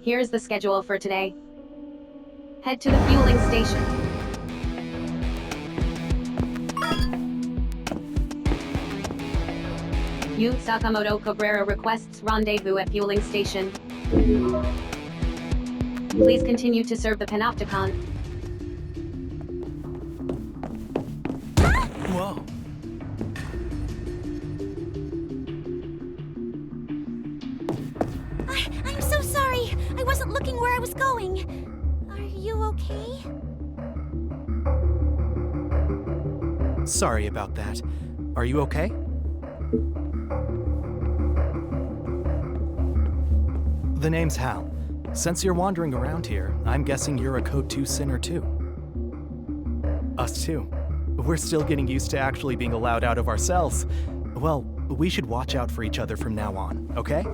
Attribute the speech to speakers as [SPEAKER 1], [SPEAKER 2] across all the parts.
[SPEAKER 1] Here's the schedule for today. Head to the fueling station. Yu Sakamoto Cabrera requests rendezvous at fueling station. Please continue to serve the Panopticon.
[SPEAKER 2] Whoa.
[SPEAKER 3] I'm so sorry. I wasn't looking where I was going. Are you okay?
[SPEAKER 2] Sorry about that. Are you okay? The name's Hal. Since you're wandering around here, I'm guessing you're a Code 2 sinner too. Us too. We're still getting used to actually being allowed out of our cells. Well, we should watch out for each other from now on, okay?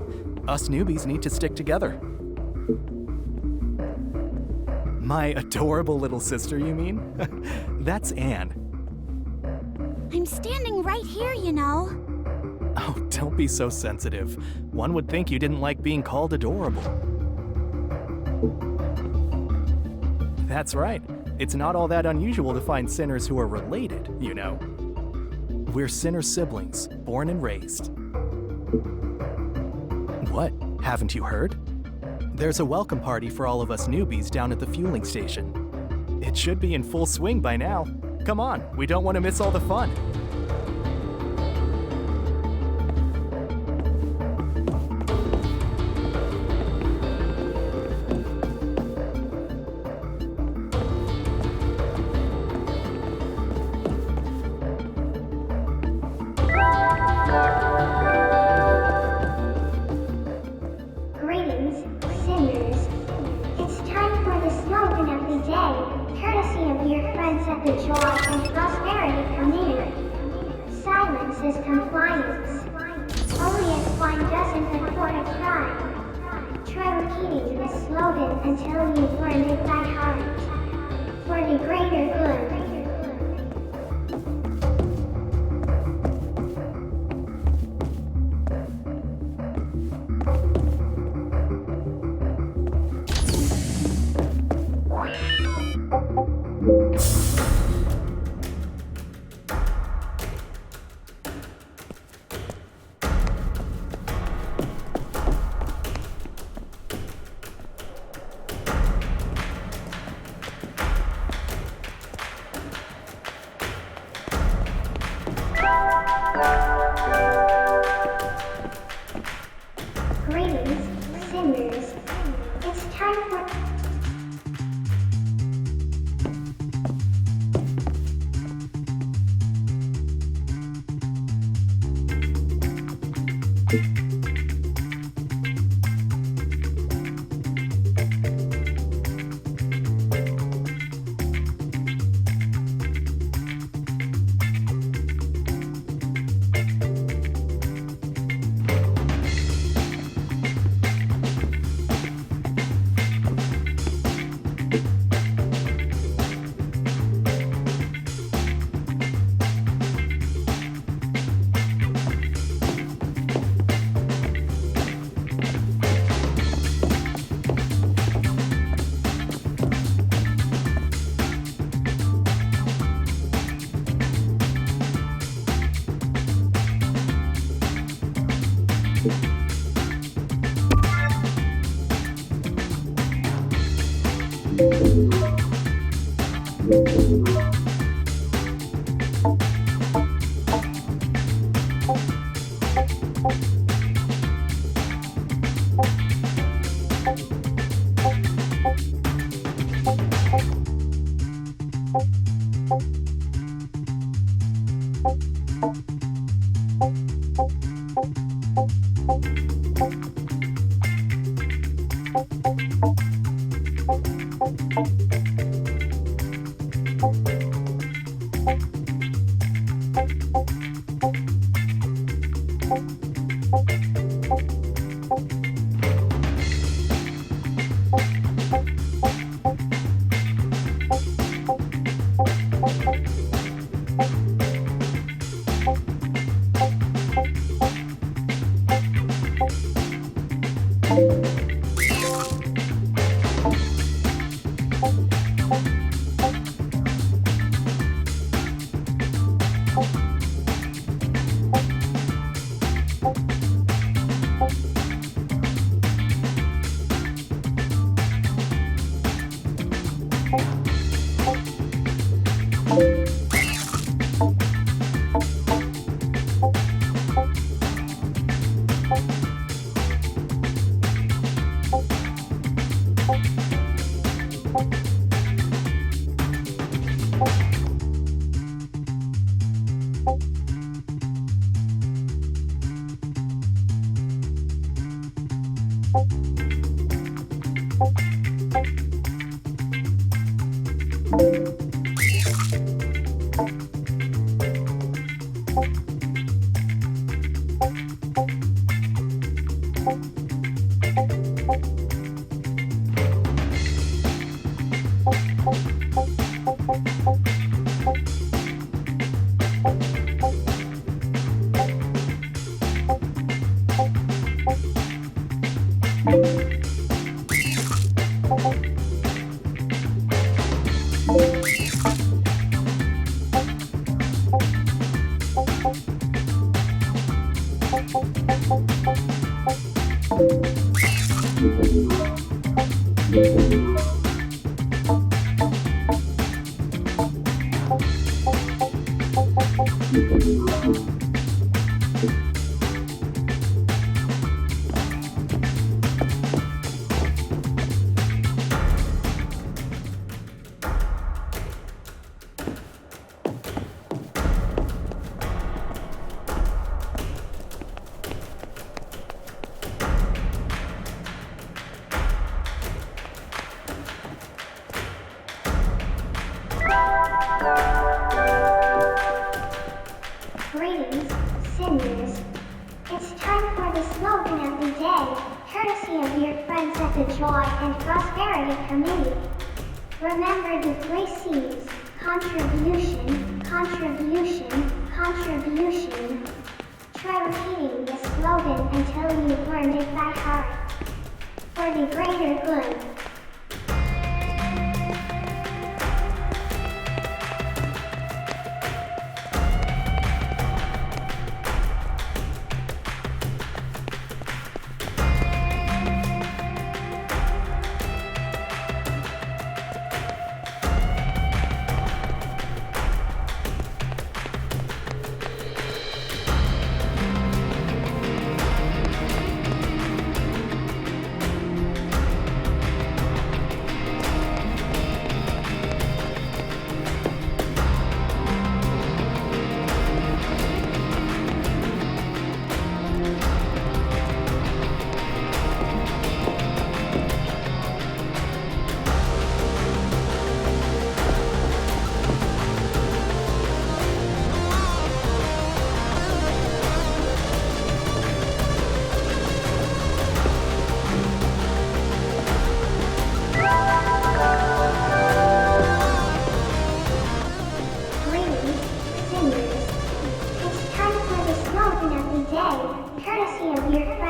[SPEAKER 2] Us newbies need to stick together. My adorable little sister, you mean? That's Anne.
[SPEAKER 3] I'm standing right here, you know.
[SPEAKER 2] Oh, don't be so sensitive. One would think you didn't like being called adorable. That's right. It's not all that unusual to find sinners who are related, you know. We're sinner siblings, born and raised. What? Haven't you heard? There's a welcome party for all of us newbies down at the fueling station. It should be in full swing by now. Come on, we don't want to miss all the fun.
[SPEAKER 4] Greetings, sinners. It's time for the slogan of the day, courtesy of your friends at the Joy and Prosperity Community. Silence is compliance. Only a swine doesn't report a crime. Try repeating the slogan until you've learned it by heart. For the greater good. Greetings, sinners. It's time for... Greetings, sinners. It's time for the slogan of the day, courtesy of your friends at the Joy and Prosperity Committee. Remember the 3 C's: contribution, contribution, contribution. Try repeating the slogan until you've learned it by heart. For the greater good.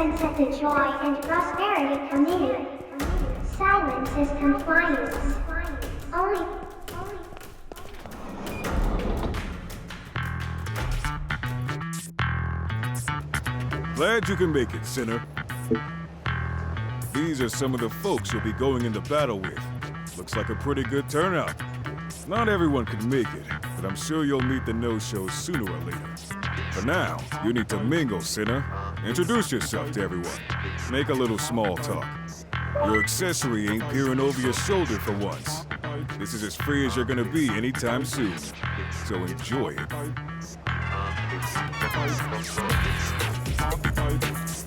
[SPEAKER 4] At the Joy and Prosperity Committee. Silence is compliance. Only.
[SPEAKER 5] Glad you can make it, Sinner. These are some of the folks you'll be going into battle with. Looks like a pretty good turnout. Not everyone can make it, but I'm sure you'll meet the no-shows sooner or later. For now, you need to mingle, Sinner. Introduce yourself to everyone. Make a little small talk. Your accessory ain't peering over your shoulder for once. This is as free as you're gonna be anytime soon. So enjoy it.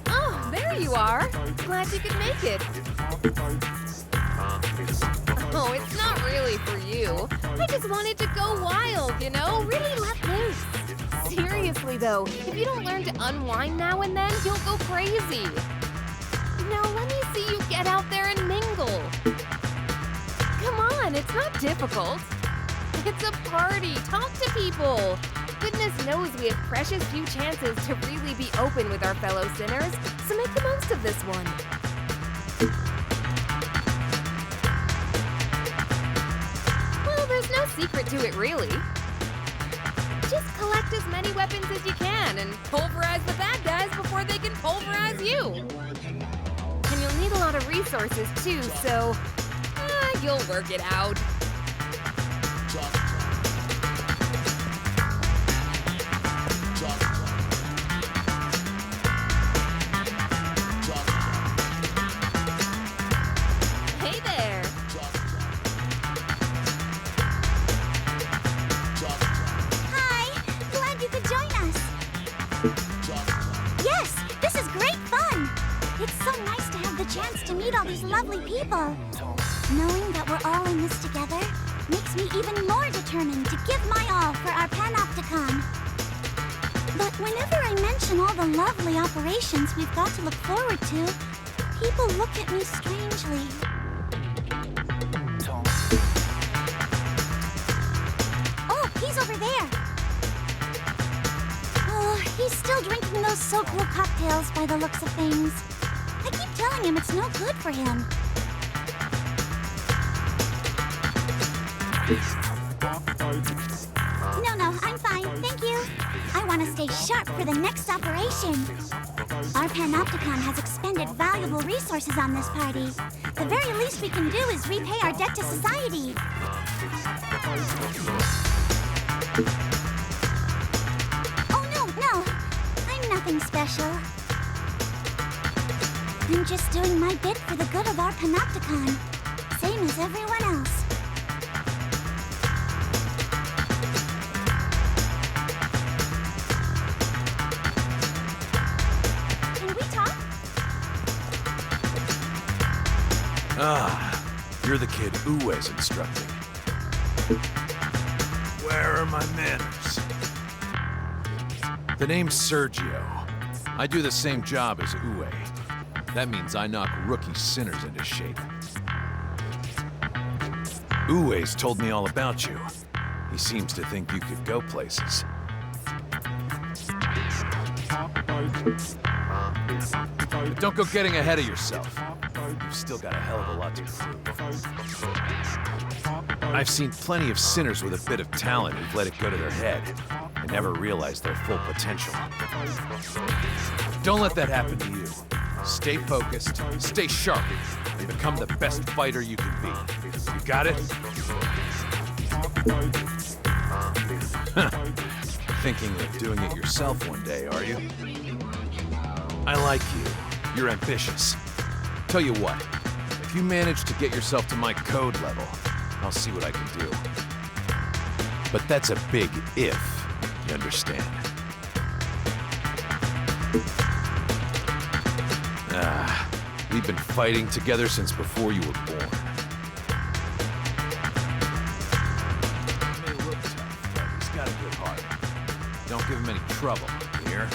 [SPEAKER 6] Oh, there you are. Glad you could make it. Oh, it's not really for you. I just wanted to go wild, you know? Really let loose. Seriously, though, if you don't learn to unwind now and then, you'll go crazy. Now, let me see you get out there and mingle. Come on, it's not difficult. It's a party. Talk to people. Goodness knows we have precious few chances to really be open with our fellow sinners, so make the most of this one. Well, there's no secret to it, really. Just collect as many weapons as you can and pulverize the bad guys before they can pulverize you. And you'll need a lot of resources, too, so you'll work it out. Hey there.
[SPEAKER 3] Hi! Glad you could join us. Yes, this is great fun. It's so nice to have the chance to meet all these these lovely people. Knowing that we're all in this together makes me even more determined to give my all for our Panopticon. But whenever I mention all the lovely operations we've got to look forward to, people look at me strangely. Oh, he's over there. Oh, he's still drinking those so-cool cocktails by the looks of things. I keep telling him it's no good for him. No, I'm fine, thank you. I want to stay sharp for the next operation. Our Panopticon has expended valuable resources on this party. The very least we can do is repay our debt to society. Oh, no. I'm nothing special. I'm just doing my bit for the good of our Panopticon. Same as everyone else.
[SPEAKER 7] Ah, you're the kid Uwe's instructing. Where are my manners? The name's Sergio. I do the same job as Uwe. That means I knock rookie sinners into shape. Uwe's told me all about you. He seems to think you could go places. But don't go getting ahead of yourself. You've still got a hell of a lot to prove. I've seen plenty of sinners with a bit of talent who've let it go to their head and never realized their full potential. Don't let that happen to you. Stay focused, stay sharp, and become the best fighter you can be. You got it? Thinking of doing it yourself one day, are you? I like you. You're ambitious. Tell you what, if you manage to get yourself to my code level, I'll see what I can do. But that's a big if, you understand? We've been fighting together since before you were born. He may look tough, but he's got a good heart. Don't give him any trouble, you hear?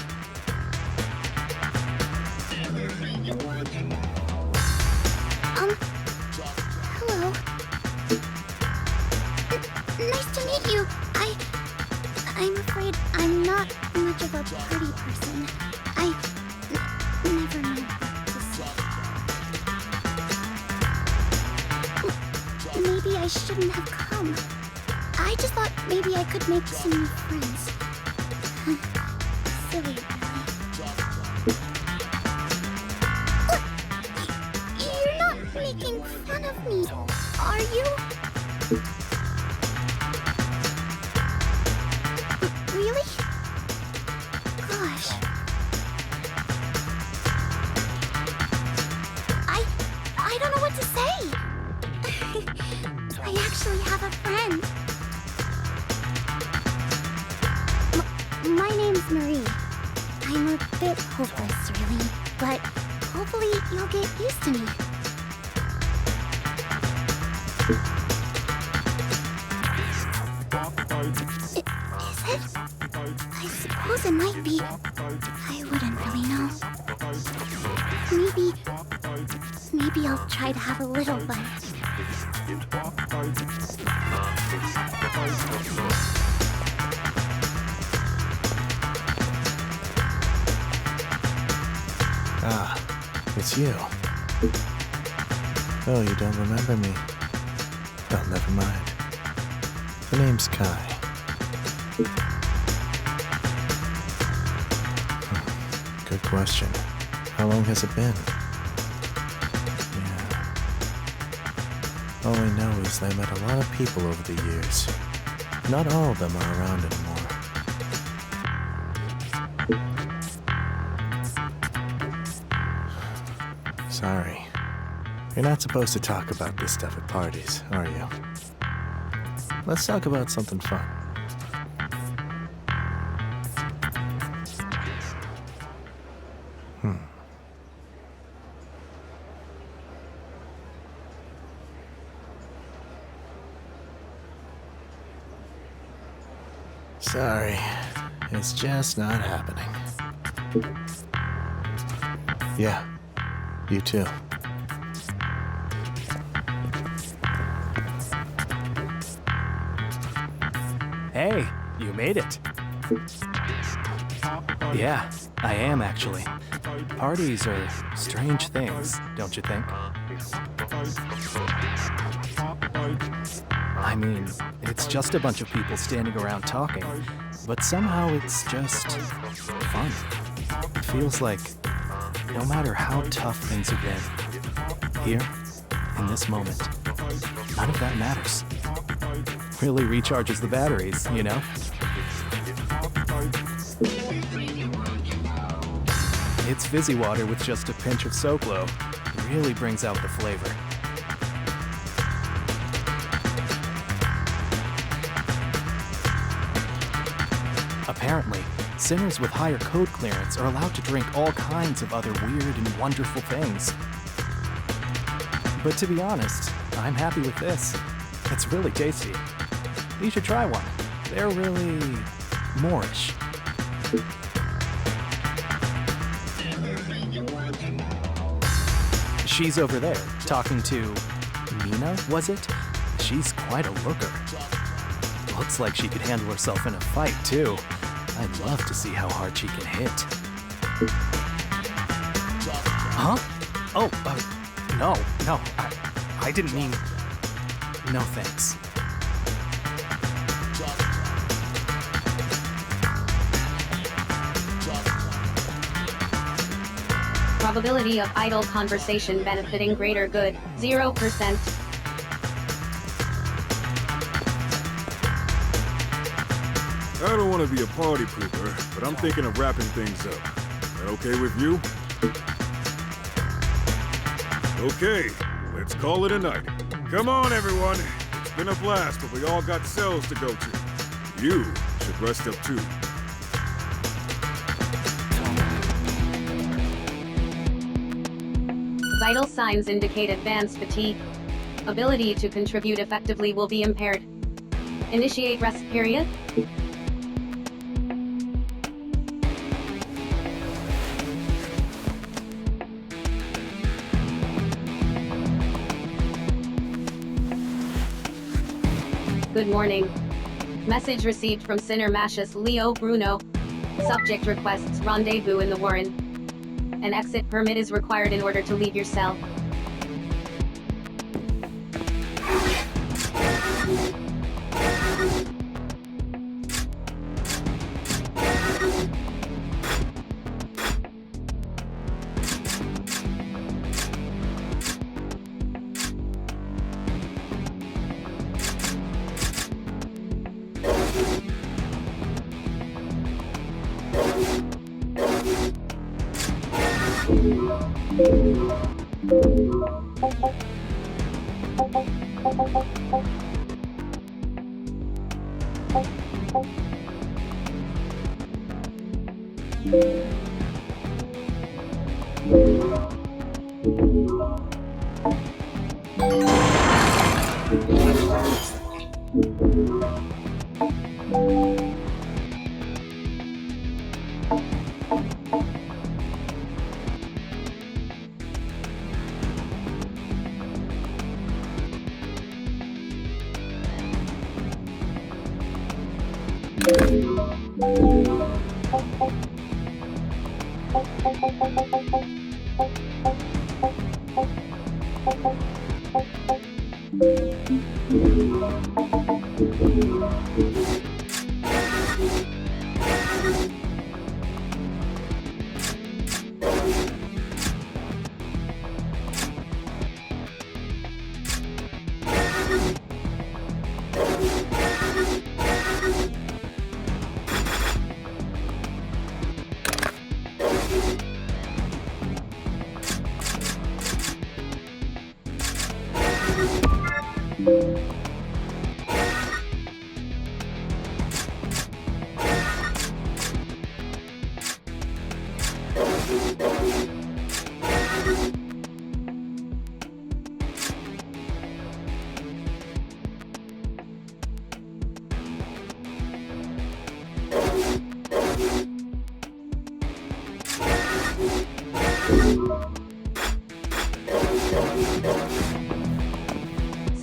[SPEAKER 3] Hello. Nice to meet you. I'm afraid I'm not much of a party person. I never know what to say. Maybe I shouldn't have come. I just thought maybe I could make some new friends. Silly, really. You're not making fun of me, are you? Really? Gosh. I don't know what to say. I actually have a friend. My name's Marie. I'm a bit hopeless, really, but hopefully you'll get used to me. Is it? I suppose it might be. I wouldn't really know. Maybe I'll try to have a little fun.
[SPEAKER 2] Ah, it's you. Oh, you don't remember me? Well, never mind. The name's Kai. Good question. How long has it been? Yeah. All I know is I met a lot of people over the years. Not all of them are around anymore. Sorry. You're not supposed to talk about this stuff at parties, are you? Let's talk about something fun.
[SPEAKER 7] Sorry, it's just not happening. Yeah, you too.
[SPEAKER 2] Hey, you made it. Yeah, I am actually. Parties are strange things, don't you think? I mean, it's just a bunch of people standing around talking, but somehow it's just fun. It feels like no matter how tough things have been, here, in this moment, none of that matters. Really recharges the batteries, you know? It's fizzy water with just a pinch of Soclo. It really brings out the flavor. Apparently, sinners with higher code clearance are allowed to drink all kinds of other weird and wonderful things. But to be honest, I'm happy with this. It's really tasty. You should try one. They're really Moorish. She's over there, talking to Nina, was it? She's quite a looker. Looks like she could handle herself in a fight, too. I'd love to see how hard she can hit. Huh? Oh, no, I didn't mean... No thanks.
[SPEAKER 1] Probability of idle conversation benefiting greater good, 0%.
[SPEAKER 5] I don't want to be a party pooper, but I'm thinking of wrapping things up. That okay with you? Okay, let's call it a night. Come on, everyone. It's been a blast, but we all got cells to go to. You should rest up too.
[SPEAKER 1] Vital signs indicate advanced fatigue. Ability to contribute effectively will be impaired. Initiate rest period. Good morning. Message received from Sinner Mattias Leo Bruno. Subject requests rendezvous in the Warren. An exit permit is required in order to leave your cell.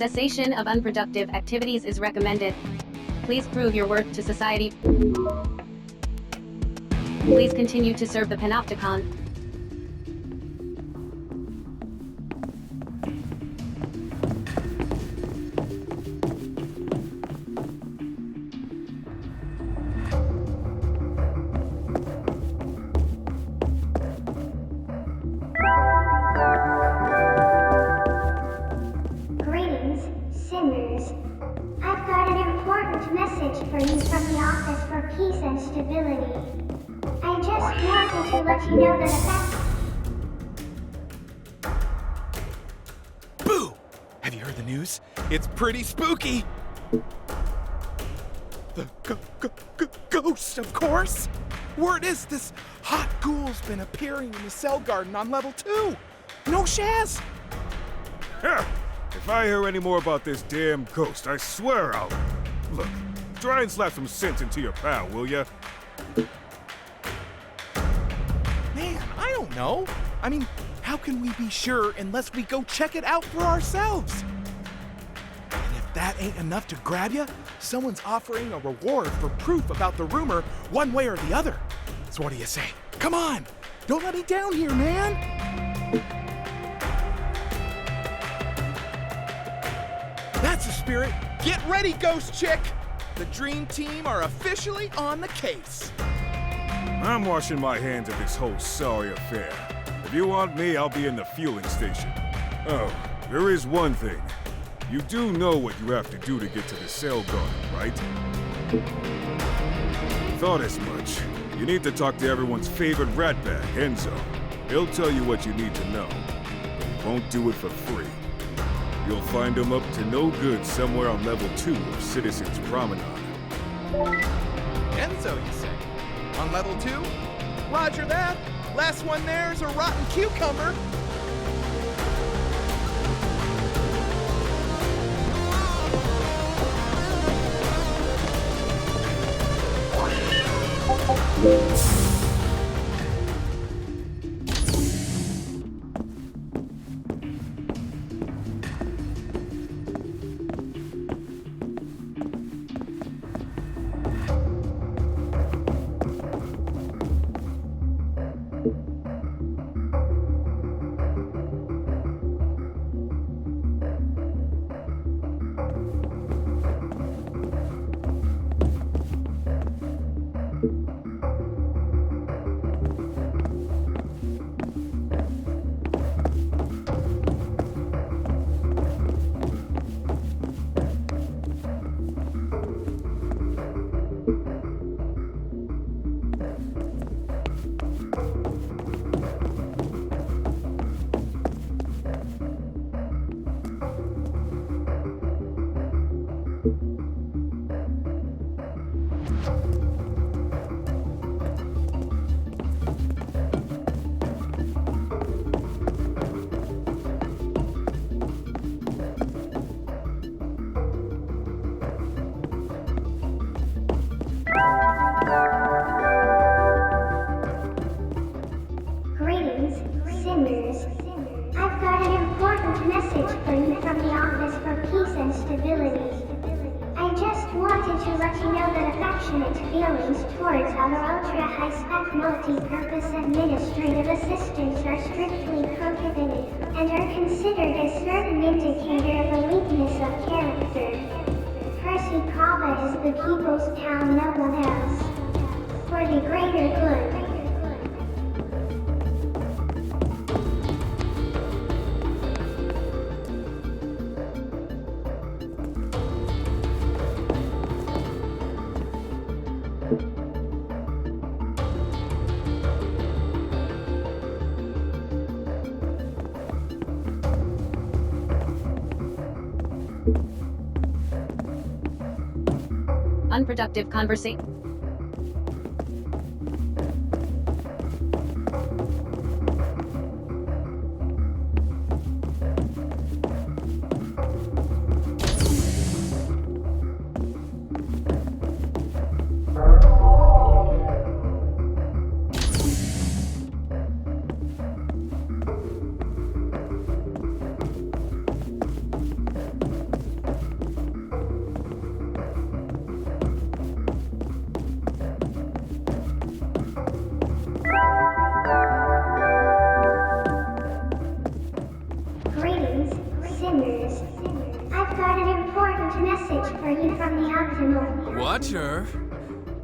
[SPEAKER 1] Cessation of unproductive activities is recommended. Please prove your worth to society. Please continue to serve the Panopticon.
[SPEAKER 4] Greetings, sinners. I've got an important message for you from the Office for Peace and Stability. I just wanted to let you know that
[SPEAKER 8] Boo! Have you heard the news? It's pretty spooky! The ghost, of course! Word is this hot ghoul's been appearing in the cell garden on level 2! No Shaz!
[SPEAKER 5] Huh. If I hear any more about this damn ghost, I swear I'll... Look, try and slap some sense into your pal, will ya?
[SPEAKER 8] Man, I don't know. I mean, how can we be sure unless we go check it out for ourselves? And if that ain't enough to grab ya, someone's offering a reward for proof about the rumor one way or the other. So what do you say? Come on! Don't let me down here, man! That's the spirit! Get ready, ghost chick! The dream team are officially on the case.
[SPEAKER 5] I'm washing my hands of this whole sorry affair. If you want me, I'll be in the fueling station. Oh, there is one thing. You do know what you have to do to get to the cell garden, right? Thought as much. You need to talk to everyone's favorite ratbag, Enzo. He'll tell you what you need to know. But he won't do it for free. You'll find him up to no good somewhere on level 2 of Citizens Promenade.
[SPEAKER 8] Enzo, you say? On level 2? Roger that. Last one there's a rotten cucumber.
[SPEAKER 4] Greetings, sinners. I've got an important message for you from the Office for Peace and Stability. I just wanted to let you know that affectionate feelings towards our ultra-high-spec multi-purpose administrative assistants are strictly prohibited and are considered a certain indicator of a weakness of character. Percy Prava is the people's pal, no one else. For the greater good.
[SPEAKER 1] Unproductive conversation.
[SPEAKER 4] I've got an important message for you from the Optimal.
[SPEAKER 7] Watcher,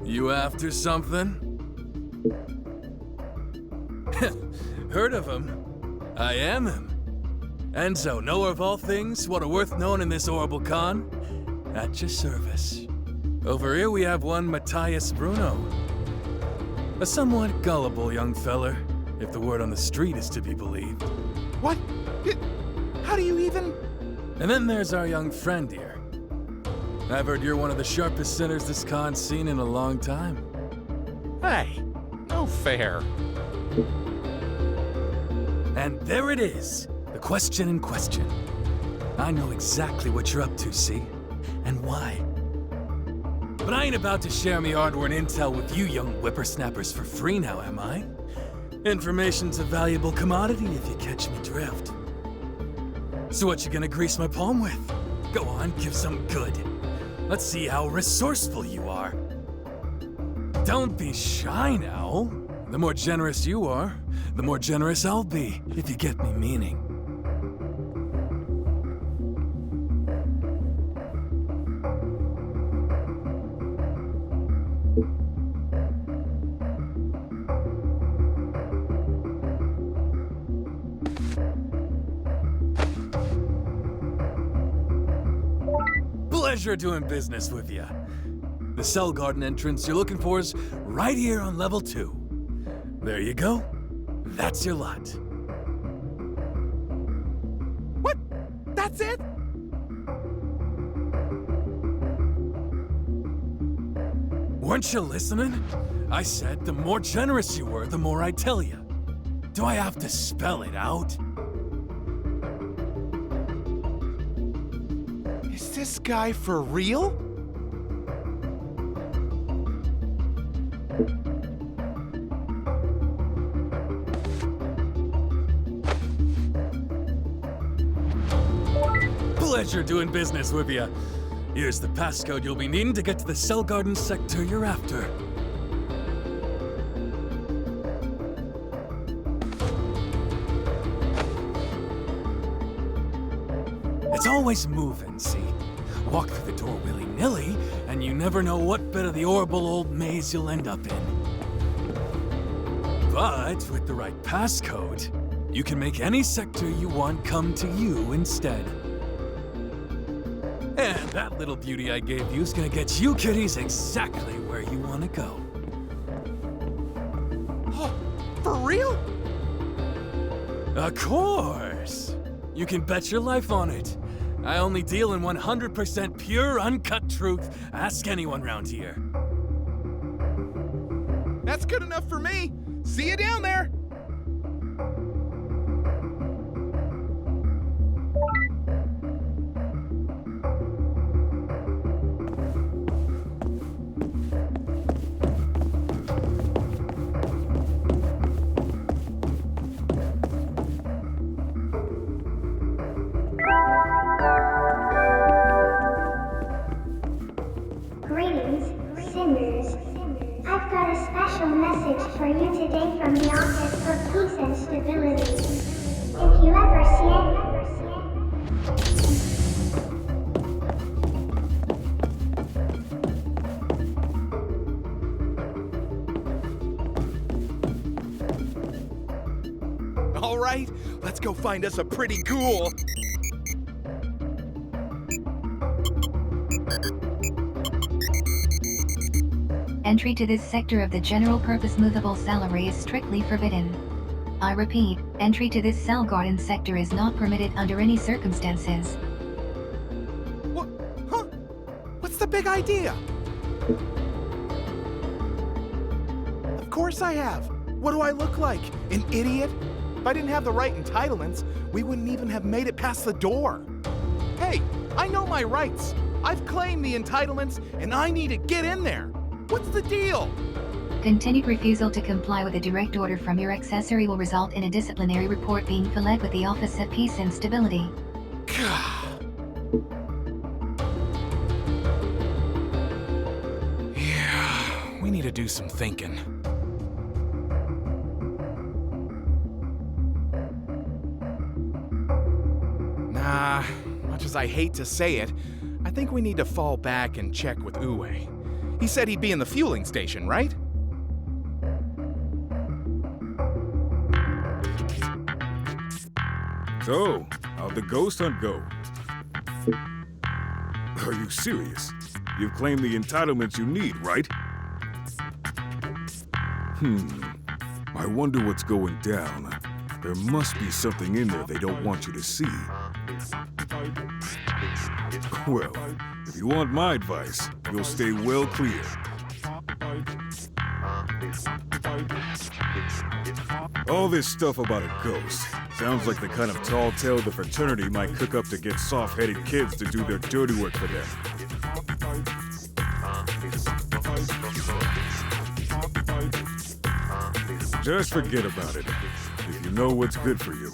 [SPEAKER 7] you after something? Heard of him? I am him. Enzo, knower of all things, what are worth knowing in this horrible con? At your service. Over here we have one Mattias Bruno. A somewhat gullible young feller, if the word on the street is to be believed.
[SPEAKER 8] What? How do you even...
[SPEAKER 7] And then there's our young friend here. I've heard you're one of the sharpest sinners this con's seen in a long time.
[SPEAKER 8] Hey, no fair.
[SPEAKER 7] And there it is, the question in question. I know exactly what you're up to, see? And why. But I ain't about to share me hard-earned intel with you young whippersnappers for free now, am I? Information's a valuable commodity if you catch me drift. So what you gonna grease my palm with? Go on, give some good. Let's see how resourceful you are. Don't be shy now. The more generous you are, the more generous I'll be, if you get me meaning. Pleasure doing business with you. The cell garden entrance you're looking for is right here on level 2. There you go. That's your lot.
[SPEAKER 8] What? That's it?
[SPEAKER 7] Weren't you listening? I said the more generous you were, the more I'd tell you. Do I have to spell it out?
[SPEAKER 8] Is this guy for real?
[SPEAKER 7] Pleasure doing business with you. Here's the passcode you'll be needing to get to the cell garden sector you're after. It's always moving, see? Walk through the door willy-nilly, and you never know what bit of the horrible old maze you'll end up in. But with the right passcode, you can make any sector you want come to you instead. And that little beauty I gave you is gonna get you kiddies exactly where you want to go.
[SPEAKER 8] Oh, for real?
[SPEAKER 7] Of course! You can bet your life on it. I only deal in 100% pure, uncut truth. Ask anyone round here.
[SPEAKER 8] That's good enough for me. See you down there.
[SPEAKER 4] Greetings, sinners. I've got a special message for you today from the Office for Peace and Stability. If you ever see it,
[SPEAKER 8] All right, let's go find us a pretty ghoul.
[SPEAKER 9] Entry to this sector of the general-purpose movable cell array is strictly forbidden. I repeat, entry to this cell garden sector is not permitted under any circumstances.
[SPEAKER 8] What? Huh? What's the big idea? Of course I have. What do I look like? An idiot? If I didn't have the right entitlements, we wouldn't even have made it past the door. Hey, I know my rights. I've claimed the entitlements, and I need to get in there. What's the deal?
[SPEAKER 9] Continued refusal to comply with a direct order from your accessory will result in a disciplinary report being filed with the Office of Peace and Stability.
[SPEAKER 8] Yeah, we need to do some thinking. Nah, much as I hate to say it, I think we need to fall back and check with Uwe. He said he'd be in the fueling station, right?
[SPEAKER 5] So, how'd the ghost hunt go? Are you serious? You've claimed the entitlements you need, right? I wonder what's going down. There must be something in there they don't want you to see. Well, if you want my advice, you'll stay well clear. All this stuff about a ghost sounds like the kind of tall tale the fraternity might cook up to get soft-headed kids to do their dirty work for them. Just forget about it, if you know what's good for you.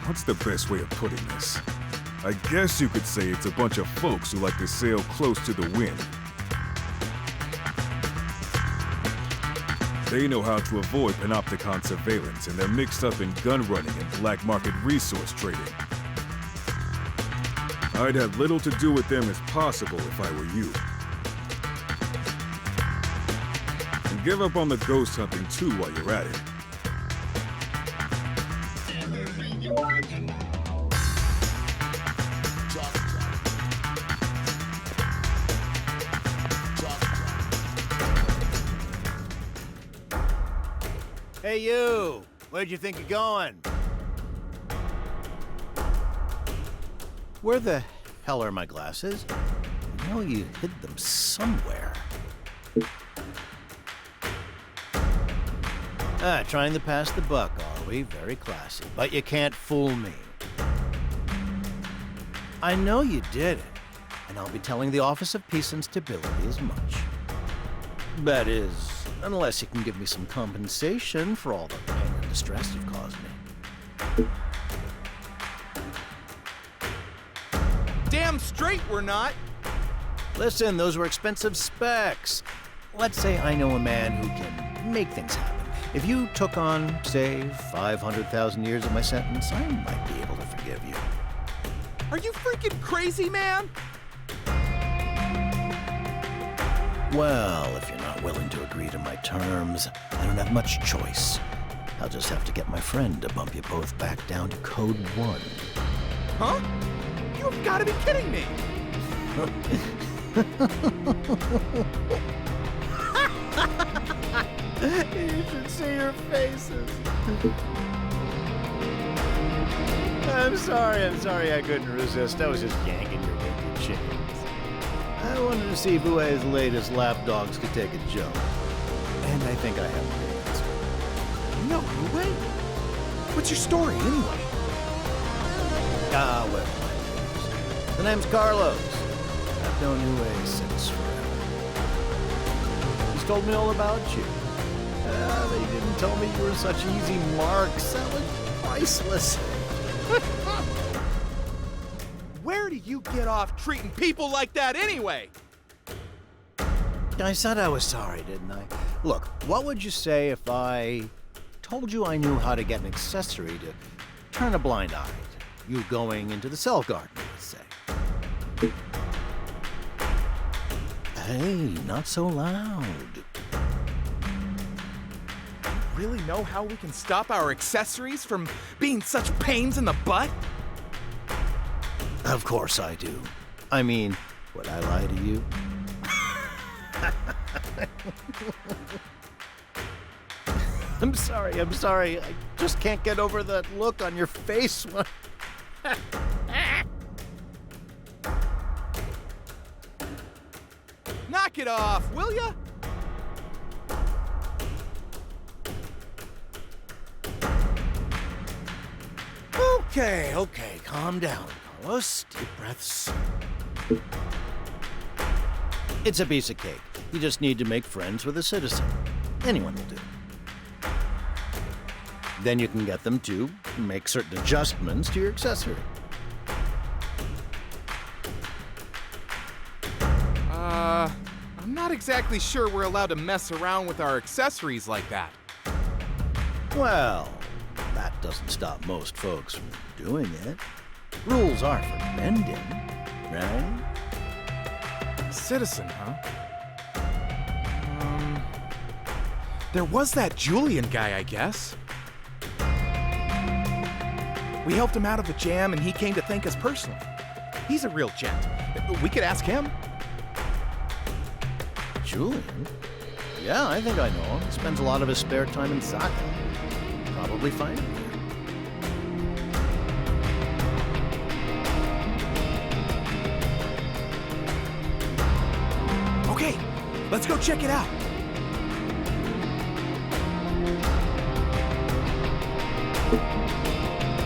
[SPEAKER 5] What's the best way of putting this? I guess you could say it's a bunch of folks who like to sail close to the wind. They know how to avoid panopticon surveillance, and they're mixed up in gun running and black market resource trading. I'd have little to do with them as possible if I were you. And give up on the ghost hunting too while you're at it.
[SPEAKER 10] Hey, you! Where'd you think you're going? Where the hell are my glasses? I know you hid them somewhere. Trying to pass the buck, are we? Very classy. But you can't fool me. I know you did it, and I'll be telling the Office of Peace and Stability as much. That is, unless you can give me some compensation for all the pain and distress you've caused me.
[SPEAKER 8] Damn straight we're not!
[SPEAKER 10] Listen, those were expensive specs. Let's say I know a man who can make things happen. If you took on, say, 500,000 years of my sentence, I might be able to forgive you.
[SPEAKER 8] Are you freaking crazy, man?
[SPEAKER 10] Well, if you're not willing to agree to my terms, I don't have much choice. I'll just have to get my friend to bump you both back down to Code 1.
[SPEAKER 8] Huh? You've got to be kidding me!
[SPEAKER 10] You should see your faces. I'm sorry I couldn't resist. I was just yanking your wicked chains. I wanted to see if Uwe's latest lapdogs could take a joke. And I think I have the answer.
[SPEAKER 8] No, Uwe? What's your story, anyway?
[SPEAKER 10] Well, the name's Carlos. I've known Uwe since forever. He's told me all about you. They didn't tell me you were such easy marks. That was priceless.
[SPEAKER 8] Where do you get off treating people like that anyway?
[SPEAKER 10] I said I was sorry, didn't I? Look, what would you say if I told you I knew how to get an accessory to turn a blind eye to you going into the cell garden, let's say? Hey, not so loud.
[SPEAKER 8] Really know how we can stop our accessories from being such pains in the butt?
[SPEAKER 10] Of course I do. I mean, would I lie to you? I'm sorry. I just can't get over that look on your face when...
[SPEAKER 8] Knock it off, will ya?
[SPEAKER 10] Okay, calm down, Carlos. Deep breaths. It's a piece of cake. You just need to make friends with a citizen. Anyone will do. Then you can get them to make certain adjustments to your accessory.
[SPEAKER 8] I'm not exactly sure we're allowed to mess around with our accessories like that.
[SPEAKER 10] Well, that doesn't stop most folks from doing it. Rules are for bending, right?
[SPEAKER 8] Citizen, huh? There was that Julian guy, I guess. We helped him out of the jam and he came to thank us personally. He's a real gent. We could ask him.
[SPEAKER 10] Julian? Yeah, I think I know him. He spends a lot of his spare time in soccer. Probably find him here.
[SPEAKER 8] Okay, let's go check it out.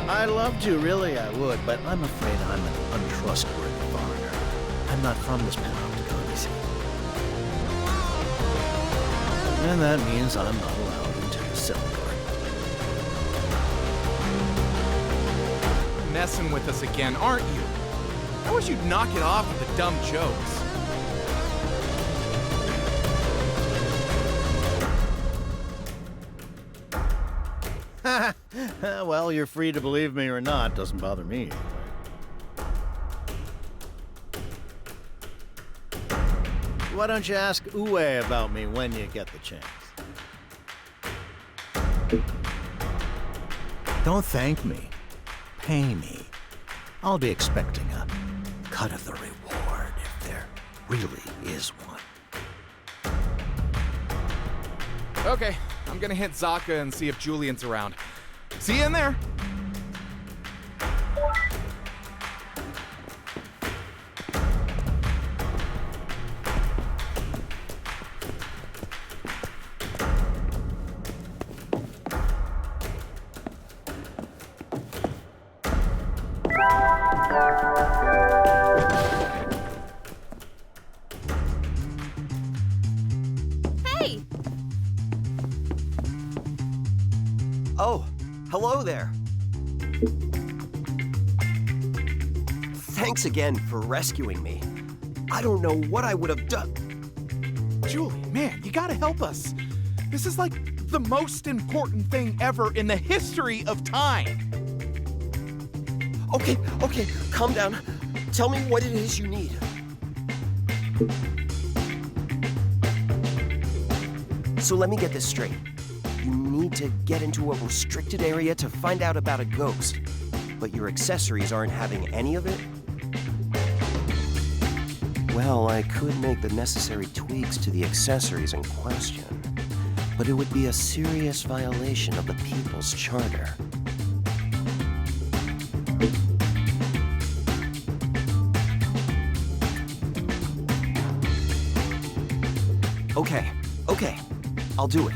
[SPEAKER 10] I'd love to, really I would, but I'm afraid I'm an untrustworthy foreigner. I'm not from this panopticon, you see. And that means I'm not allowed into the cell guard.
[SPEAKER 8] Messing with us again, aren't you? I wish you'd knock it off with the dumb jokes.
[SPEAKER 10] Well, you're free to believe me or not. Doesn't bother me anyway. Why don't you ask Uwe about me when you get the chance? Don't thank me. Pay me. I'll be expecting a cut of the reward if there really is one.
[SPEAKER 8] Okay, I'm gonna hit Zaka and see if Julian's around. See you in there.
[SPEAKER 6] Hey!
[SPEAKER 11] Oh, hello there. Thanks again for rescuing me. I don't know what I would have done.
[SPEAKER 8] Julian, man, you gotta help us. This is like the most important thing ever in the history of time.
[SPEAKER 11] Okay, calm down. Tell me what it is you need. So let me get this straight. You need to get into a restricted area to find out about a ghost, but your accessories aren't having any of it? Well, I could make the necessary tweaks to the accessories in question, but it would be a serious violation of the People's Charter. Okay, I'll do it.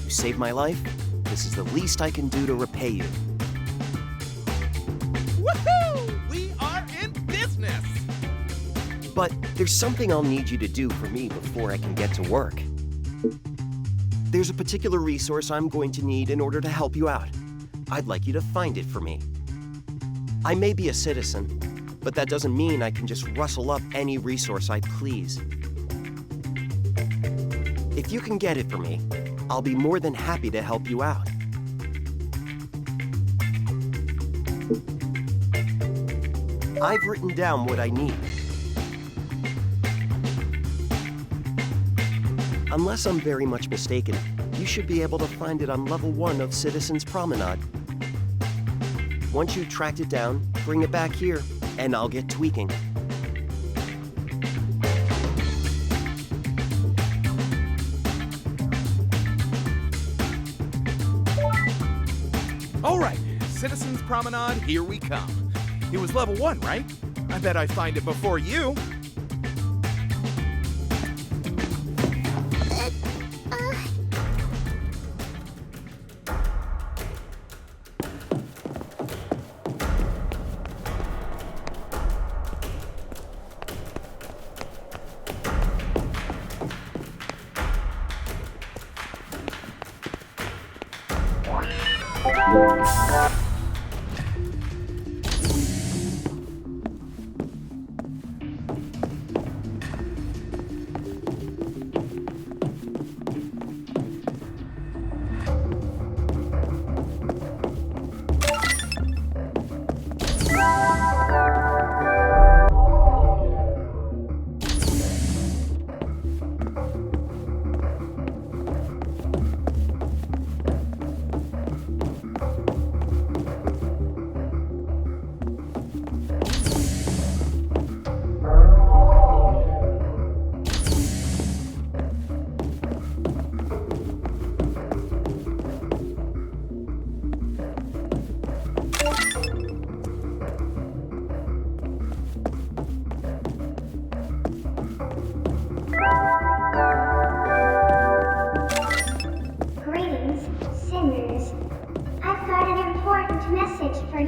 [SPEAKER 11] You saved my life. This is the least I can do to repay you.
[SPEAKER 8] Woohoo! We are in business!
[SPEAKER 11] But there's something I'll need you to do for me before I can get to work. There's a particular resource I'm going to need in order to help you out. I'd like you to find it for me. I may be a citizen, but that doesn't mean I can just rustle up any resource I please. If you can get it for me, I'll be more than happy to help you out. I've written down what I need. Unless I'm very much mistaken, you should be able to find it on level 1 of Citizen's Promenade. Once you've tracked it down, bring it back here, and I'll get tweaking.
[SPEAKER 8] All right, Citizens Promenade, here we come. It was level 1, right? I bet I find it before you.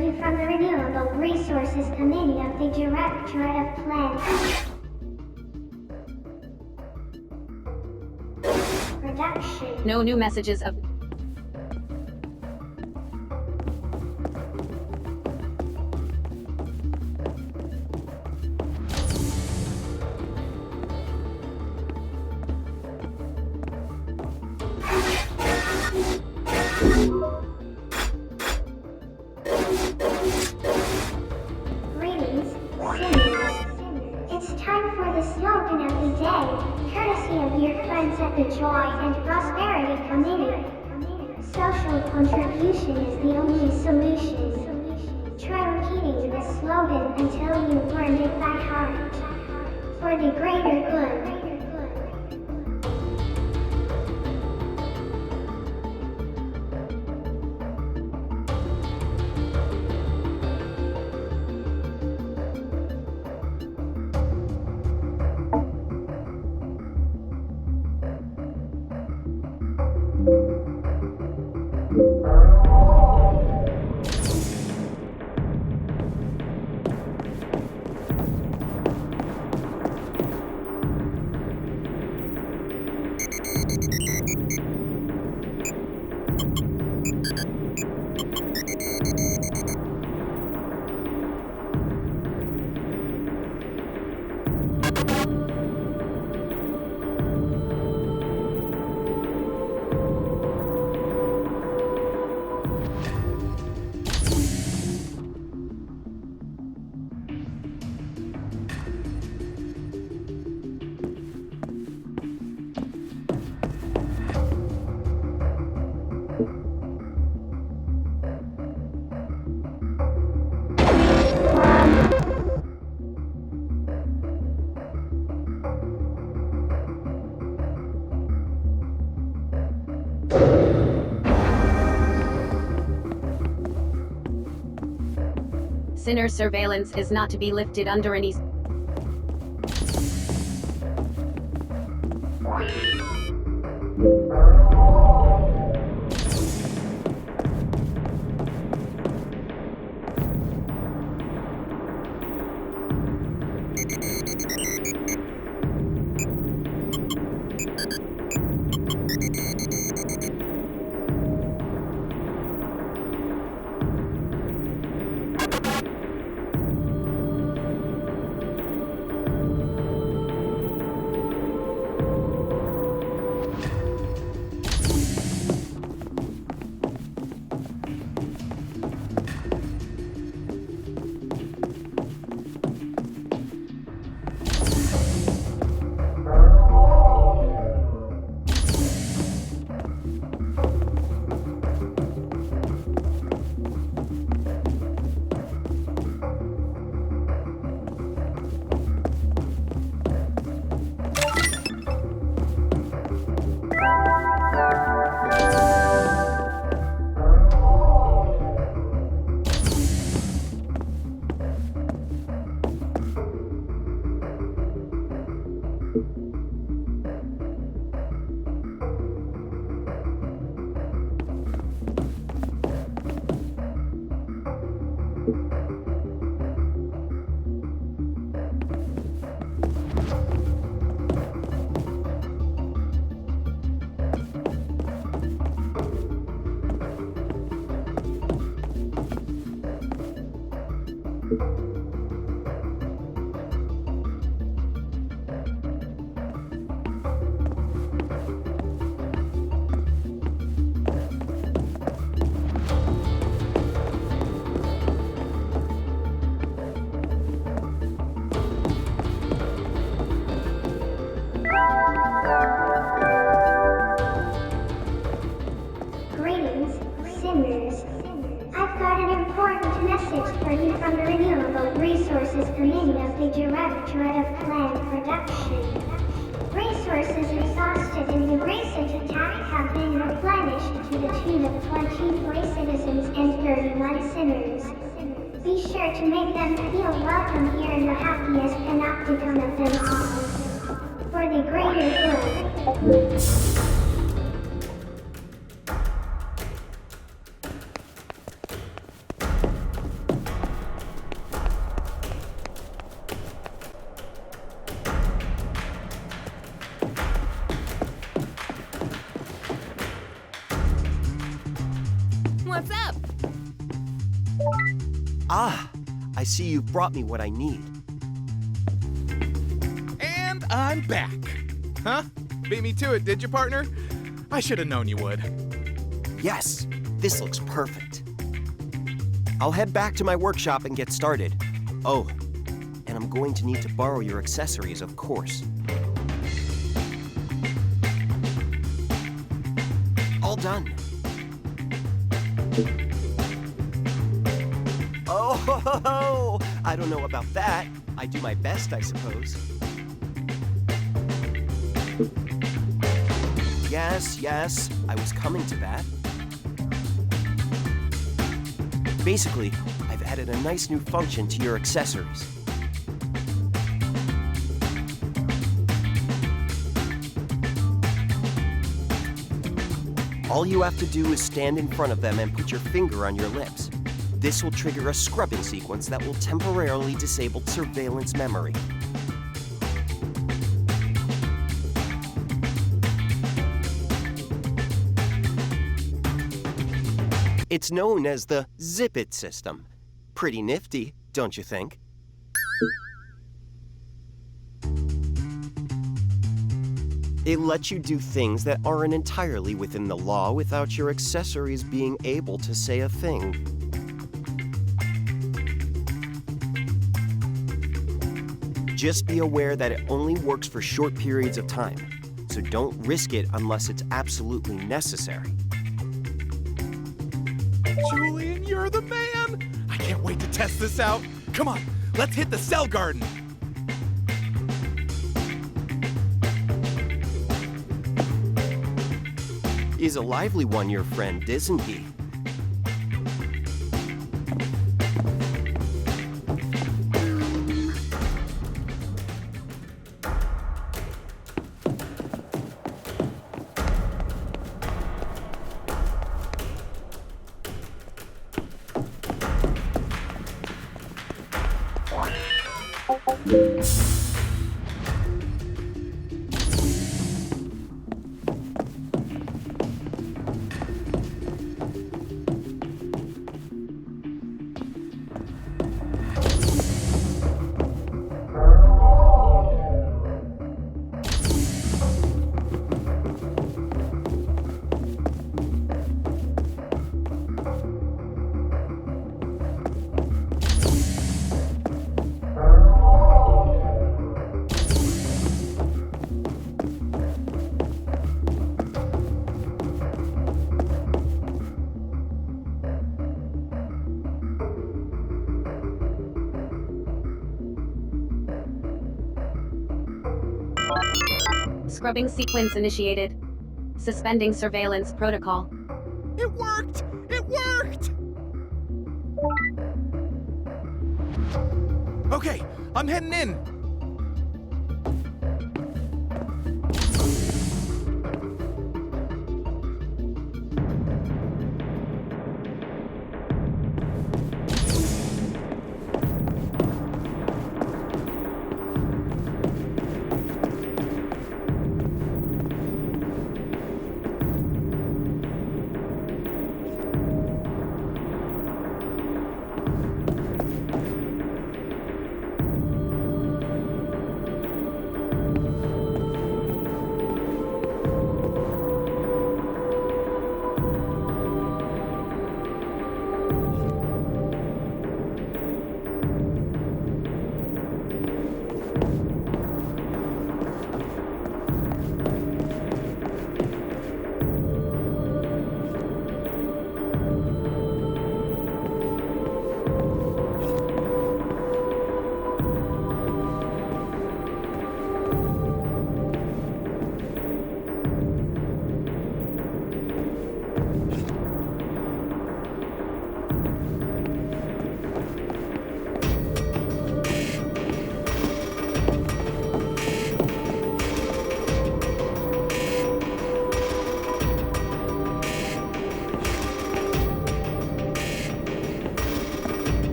[SPEAKER 4] you from the Renewable Resources Committee of the Directorate of Plant Production.
[SPEAKER 1] No new messages of...
[SPEAKER 4] Greetings, sinners. It's time for the slogan of the day, courtesy of your friends at the Joy and Prosperity Committee. Social contribution is the only solution. Try repeating this slogan until you've learned it by heart. For the greater good.
[SPEAKER 1] Sinner surveillance is not to be lifted under any...
[SPEAKER 4] Greetings, sinners. I've got an important message for you from the Renewable Resources Committee of the Directorate of Plant Production. Resources exhausted in the recent attack have been replenished to the tune of 23 citizens and 31 sinners. Be sure to make them feel welcome here in the happiest panopticon of them all. For the greater good.
[SPEAKER 11] Ah, I see you've brought me what I need.
[SPEAKER 8] And I'm back. Huh? Beat me to it, did you, partner? I should have known you would.
[SPEAKER 11] Yes, this looks perfect. I'll head back to my workshop and get started. Oh, and I'm going to need to borrow your accessories, of course. All done. Oh, I don't know about that. I do my best, I suppose. Yes, I was coming to that. Basically, I've added a nice new function to your accessories. All you have to do is stand in front of them and put your finger on your lips. This will trigger a scrubbing sequence that will temporarily disable surveillance memory. It's known as the Zip It system. Pretty nifty, don't you think? It lets you do things that aren't entirely within the law without your accessories being able to say a thing. Just be aware that it only works for short periods of time, so don't risk it unless it's absolutely necessary.
[SPEAKER 8] Julian, you're the man! I can't wait to test this out. Come on, let's hit the cell garden.
[SPEAKER 11] He's a lively one, your friend, isn't he?
[SPEAKER 1] Scrubbing sequence initiated. Suspending surveillance protocol.
[SPEAKER 8] It worked! It worked! Okay, I'm heading in.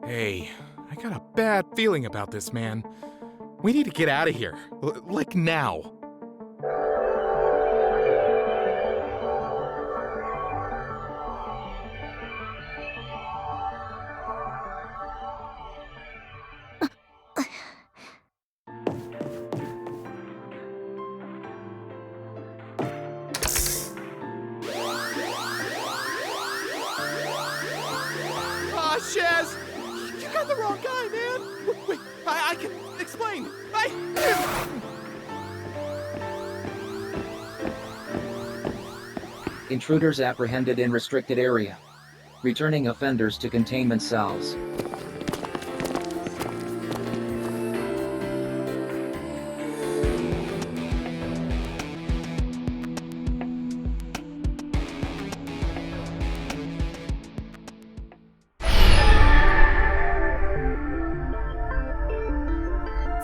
[SPEAKER 8] Hey, I got a bad feeling about this, man. We need to get out of here. Like now. Shaz! You got the wrong guy, man! Wait, I can explain!
[SPEAKER 12] Intruders apprehended in restricted area. Returning offenders to containment cells.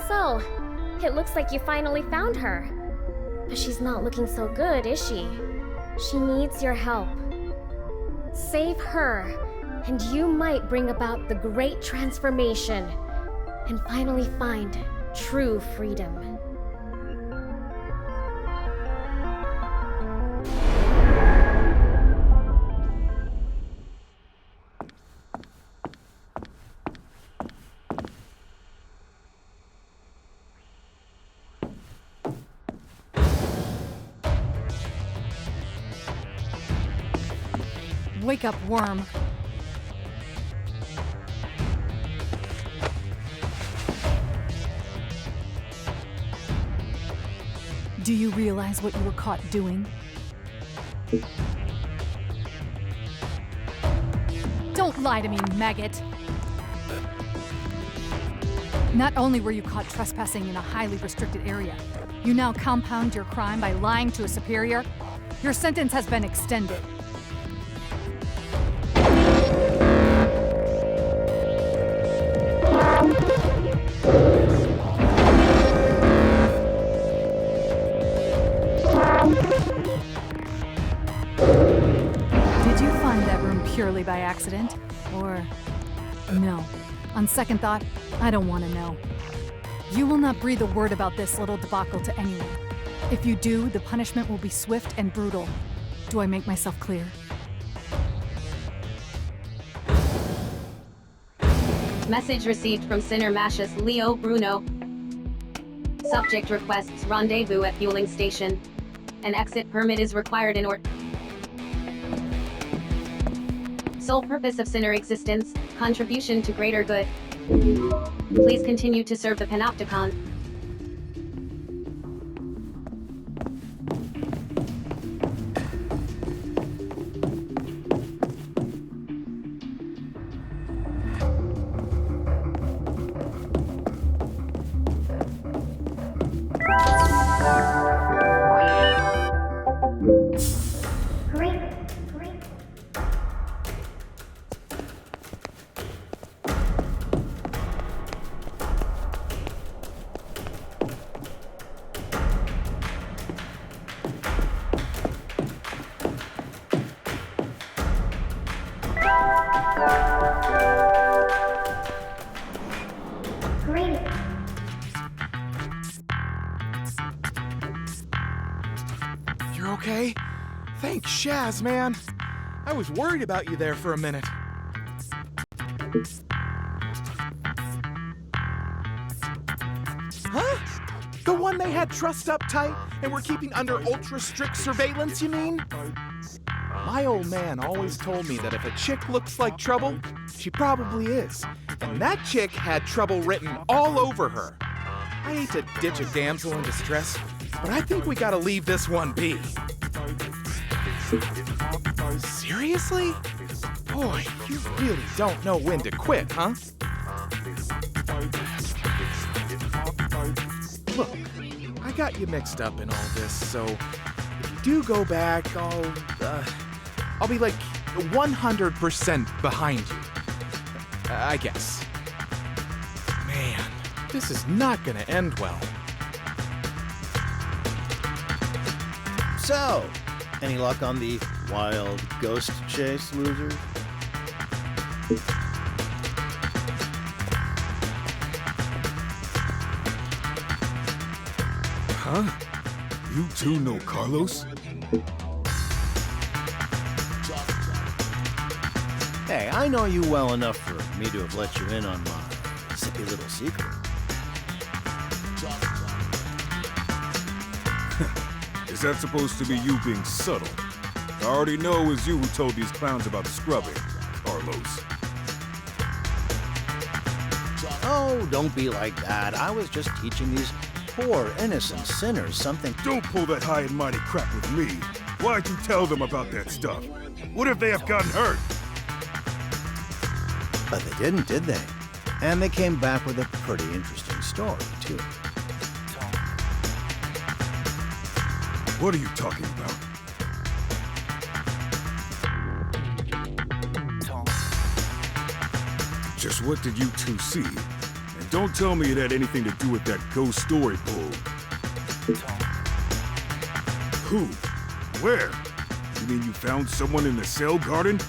[SPEAKER 13] So, it looks like you finally found her. But she's not looking so good, is she? She needs your help. Save her, and you might bring about the great transformation and finally find true freedom.
[SPEAKER 14] Wake up, worm. Do you realize what you were caught doing? Don't lie to me, maggot! Not only were you caught trespassing in a highly restricted area, you now compound your crime by lying to a superior. Your sentence has been extended. Did you find that room purely by accident? Or no? On second thought, I don't want to know. You will not breathe a word about this little debacle to anyone. If you do, the punishment will be swift and brutal. Do I make myself clear?
[SPEAKER 1] Message received from Sinner Mattias Leo Bruno. Subject requests rendezvous at fueling station. An exit permit is required in order. Sole purpose of Sinner existence, contribution to greater good. Please continue to serve the Panopticon.
[SPEAKER 8] You're okay? Thanks, Shaz, man. I was worried about you there for a minute. Huh? The one they had trussed up tight and were keeping under ultra-strict surveillance, you mean? My old man always told me that if a chick looks like trouble, she probably is. And that chick had trouble written all over her. I hate to ditch a damsel in distress, but I think we gotta leave this one be. Seriously? Boy, you really don't know when to quit, huh? Look, I got you mixed up in all this, so if you do go back, I'll be like 100% behind you. I guess. Man, this is not gonna end well.
[SPEAKER 10] So, any luck on the wild ghost chase, losers?
[SPEAKER 5] Huh? You two know Carlos?
[SPEAKER 10] Hey, I know you well enough for me to have let you in on my zippy little secret.
[SPEAKER 5] Is that supposed to be you being subtle? I already know it was you who told these clowns about scrubbing, Carlos.
[SPEAKER 10] Oh, don't be like that. I was just teaching these poor, innocent sinners something.
[SPEAKER 5] Don't pull that high and mighty crap with me. Why'd you tell them about that stuff? What if they have gotten hurt?
[SPEAKER 10] But they didn't, did they? And they came back with a pretty interesting story, too.
[SPEAKER 5] What are you talking about? Just what did you two see? And don't tell me it had anything to do with that ghost story bull. Who? Where? You mean you found someone in the cell garden?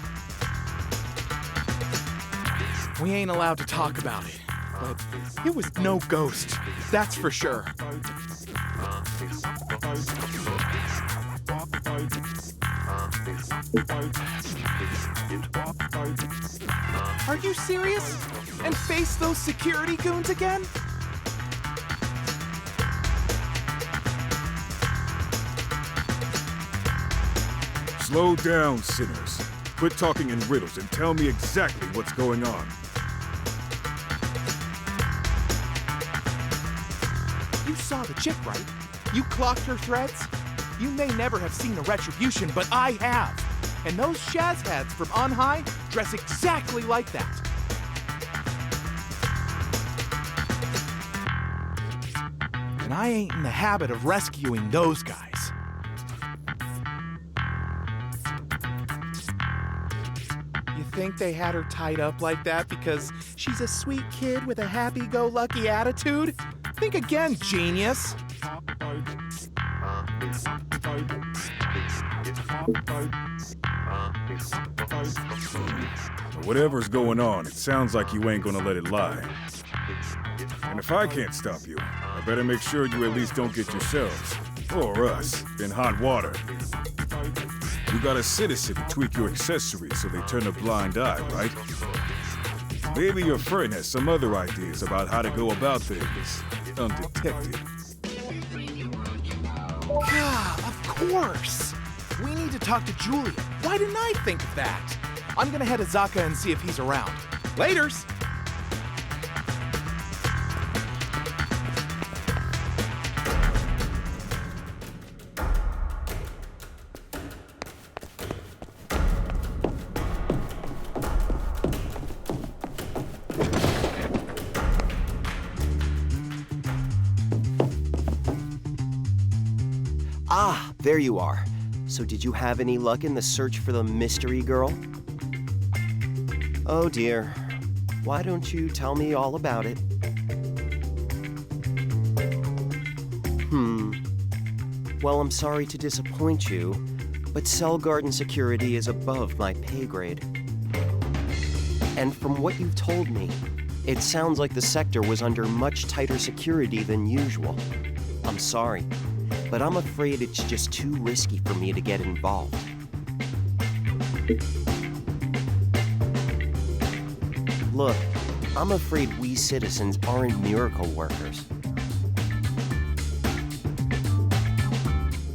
[SPEAKER 8] We ain't allowed to talk about it, but it was no ghost, that's for sure. Are you serious? And face those security goons again?
[SPEAKER 5] Slow down, sinners. Quit talking in riddles and tell me exactly what's going on.
[SPEAKER 8] You saw the chick, right? You clocked her threads? You may never have seen the retribution, but I have. And those Shaz heads from on high dress exactly like that. And I ain't in the habit of rescuing those guys. You think they had her tied up like that because she's a sweet kid with a happy-go-lucky attitude? Think again, genius.
[SPEAKER 5] Whatever's going on, it sounds like you ain't gonna let it lie. And if I can't stop you, I better make sure you at least don't get yourselves, or us, in hot water. You got a citizen tweak your accessories so they turn a blind eye, right? Maybe your friend has some other ideas about how to go about things undetected.
[SPEAKER 8] Yeah, of course. We need to talk to Julia. Why didn't I think of that? I'm gonna head to Zaka and see if he's around. Laters!
[SPEAKER 11] Ah, there you are. So did you have any luck in the search for the mystery girl? Oh dear. Why don't you tell me all about it? Well, I'm sorry to disappoint you, but cell garden security is above my pay grade. And from what you've told me, it sounds like the sector was under much tighter security than usual. I'm sorry, but I'm afraid it's just too risky for me to get involved. Look, I'm afraid we citizens aren't miracle workers.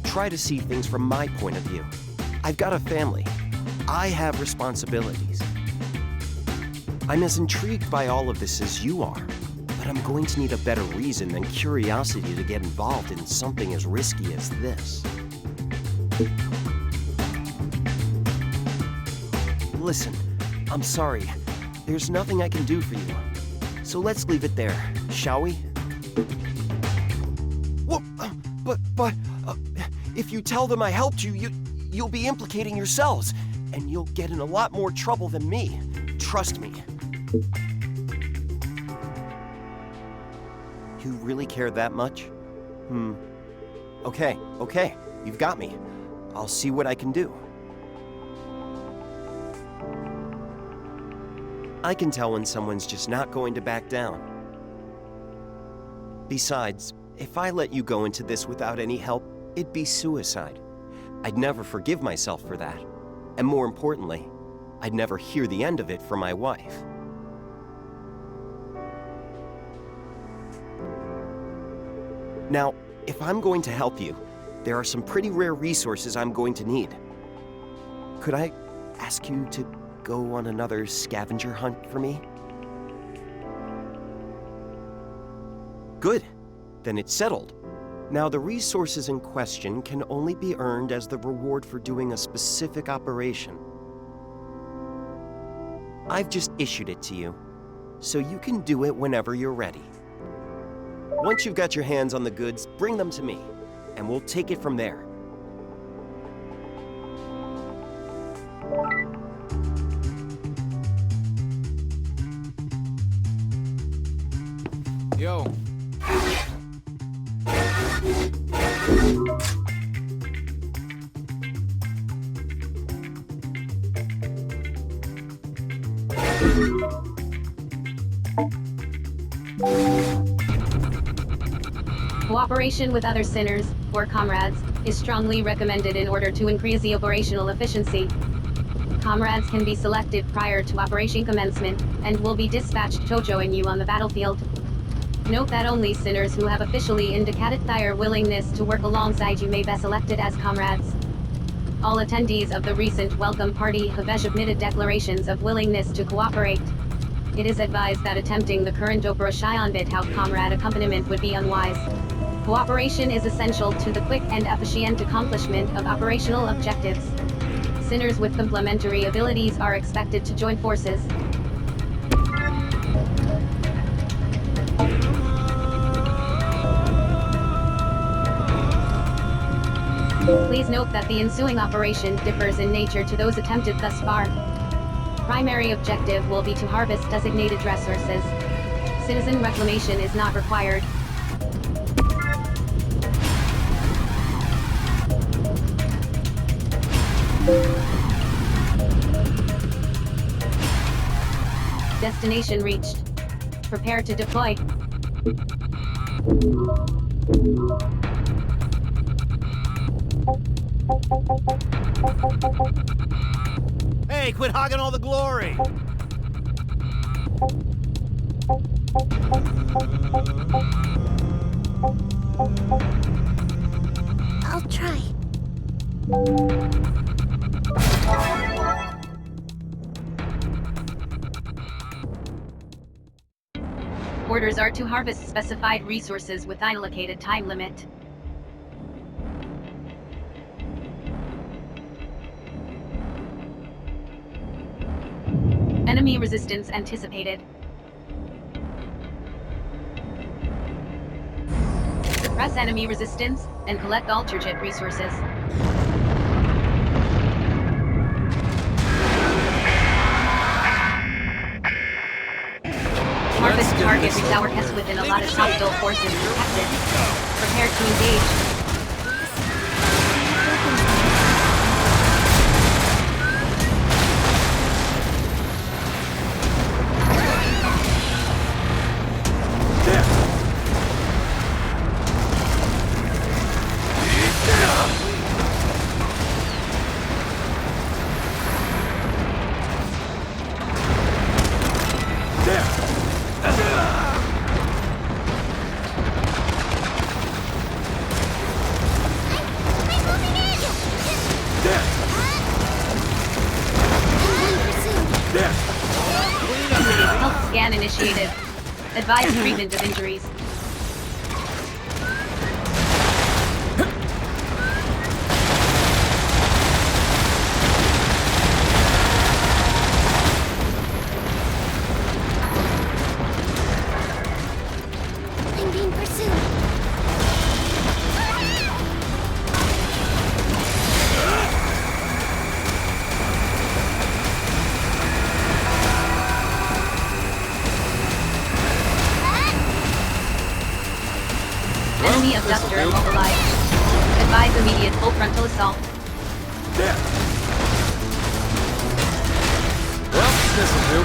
[SPEAKER 11] Try to see things from my point of view. I've got a family. I have responsibilities. I'm as intrigued by all of this as you are, but I'm going to need a better reason than curiosity to get involved in something as risky as this. Listen, I'm sorry. There's nothing I can do for you. So let's leave it there, shall we? Well, but, if you tell them I helped you, you'll be implicating yourselves, and you'll get in a lot more trouble than me. Trust me. You really care that much? Okay, you've got me. I'll see what I can do. I can tell when someone's just not going to back down. Besides, If I let you go into this without any help, it'd be suicide. I'd never forgive myself for that. And more importantly, I'd never hear the end of it from my wife. Now, if I'm going to help you, there are some pretty rare resources I'm going to need. Could I ask you to go on another scavenger hunt for me? Good. Then it's settled. Now, the resources in question can only be earned as the reward for doing a specific operation. I've just issued it to you, so you can do it whenever you're ready. Once you've got your hands on the goods, bring them to me, and we'll take it from there.
[SPEAKER 7] Yo.
[SPEAKER 1] Cooperation with other sinners, or comrades, is strongly recommended in order to increase the operational efficiency. Comrades can be selected prior to operation commencement, and will be dispatched to join you on the battlefield. Note that only sinners who have officially indicated their willingness to work alongside you may be selected as comrades. All attendees of the recent welcome party have submitted declarations of willingness to cooperate. It is advised that attempting the current operation without comrade accompaniment would be unwise. Cooperation is essential to the quick and efficient accomplishment of operational objectives. Sinners with complementary abilities are expected to join forces. Please note that the ensuing operation differs in nature to those attempted thus far. Primary objective will be to harvest designated resources. Citizen reclamation is not required. Destination reached. Prepare to deploy.
[SPEAKER 10] Hey, quit hogging all the glory!
[SPEAKER 3] I'll try.
[SPEAKER 1] Orders are to harvest specified resources with an allocated time limit. Enemy resistance anticipated. Suppress enemy resistance, and collect all target resources. Harvest target with our test within a lot of hostile forces detected. Prepare to engage. Health scan initiated. Advise treatment of injuries.
[SPEAKER 3] I'm being pursued.
[SPEAKER 1] Enemy abductor immobilized. Advise immediate full frontal assault.
[SPEAKER 7] Well, this'll do.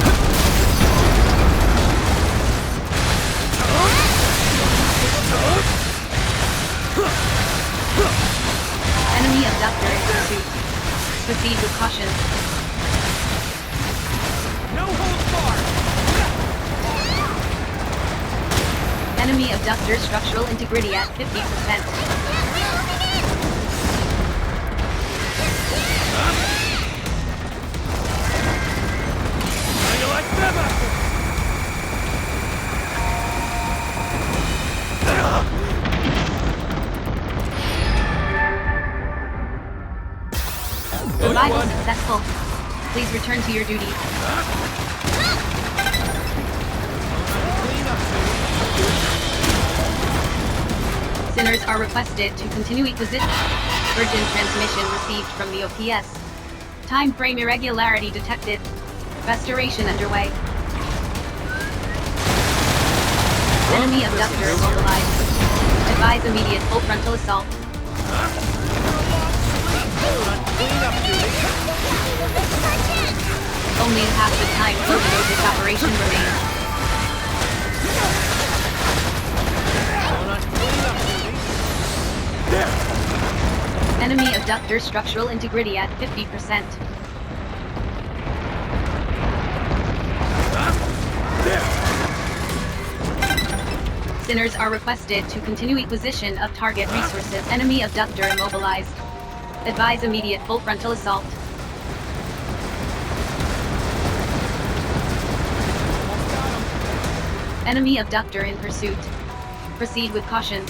[SPEAKER 1] Proceed with caution.
[SPEAKER 8] No holds barred!
[SPEAKER 1] Enemy abductor structural integrity at 50%.
[SPEAKER 8] How you like them apples?
[SPEAKER 1] Survival successful. Please return to your duty. Sinners are requested to continue acquisition. Urgent transmission received from the OPS. Time frame irregularity detected. Restoration underway. Enemy abductor immobilized. Advise immediate full frontal assault. Only half the time further of this operation remains. Enemy abductor structural integrity at 50%. Sinners are requested to continue acquisition of target resources. Enemy abductor immobilized. Advise immediate full frontal assault. Enemy abductor in pursuit. Proceed with caution.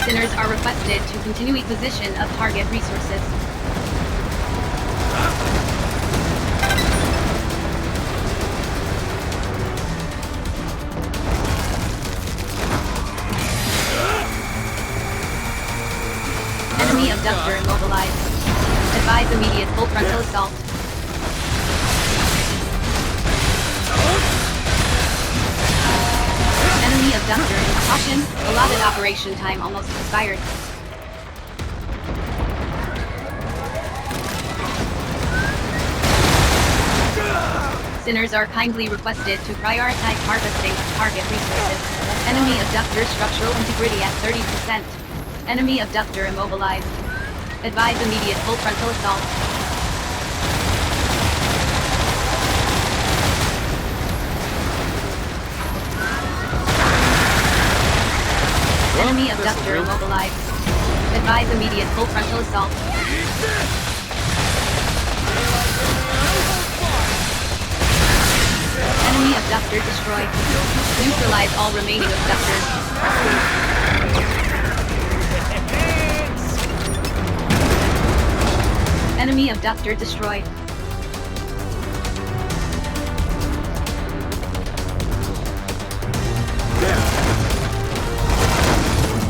[SPEAKER 1] Sinners are requested to continue acquisition of target resources. Enemy abductor immobilized. Advise immediate full frontal assault. Enemy abductor in caution. Allotted operation time almost expired. Sinners are kindly requested to prioritize harvesting of target resources. Enemy abductor structural integrity at 30%. Enemy abductor immobilized. Advise immediate full frontal assault. Enemy abductor immobilized. Advise immediate full frontal assault. Enemy abductor destroyed. Neutralize all remaining abductors. Enemy abductor destroyed.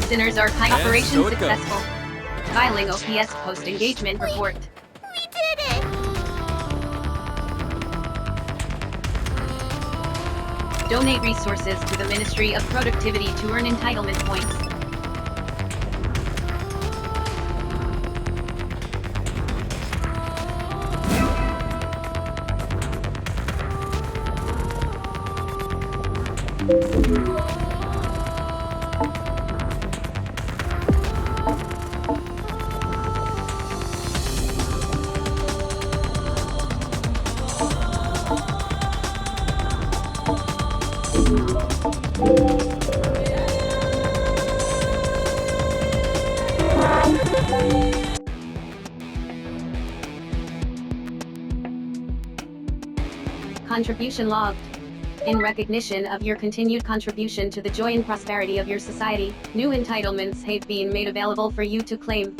[SPEAKER 1] Sinners are kind. Operation successful. Filing OPS post-engagement report.
[SPEAKER 3] We did it!
[SPEAKER 1] Donate resources to the Ministry of Productivity to earn entitlement points. Contribution logged. In recognition of your continued contribution to the joy and prosperity of your society, new entitlements have been made available for you to claim.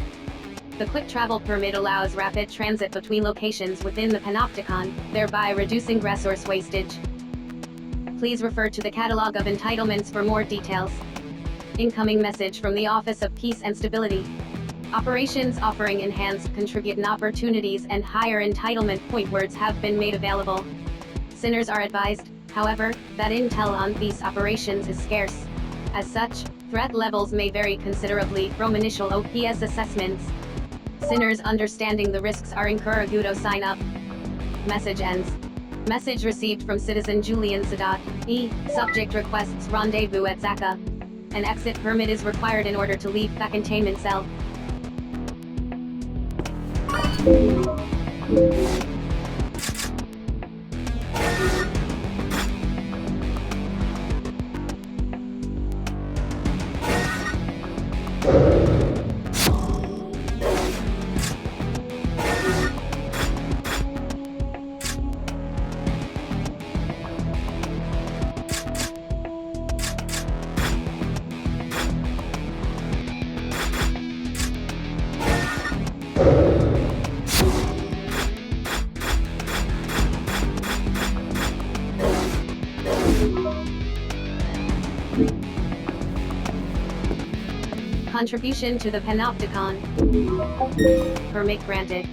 [SPEAKER 1] The Quick Travel Permit allows rapid transit between locations within the Panopticon, thereby reducing resource wastage. Please refer to the catalog of entitlements for more details. Incoming message from the Office of Peace and Stability. Operations offering enhanced contribution opportunities and higher entitlement point words have been made available. Sinners are advised, however, that intel on these operations is scarce. As such, threat levels may vary considerably from initial OPS assessments. Sinners understanding the risks are encouraged to sign up. Message ends. Message received from citizen Julian Sadat. Subject requests rendezvous at Zaka. An exit permit is required in order to leave the containment cell. Contribution to the Panopticon. Permit granted.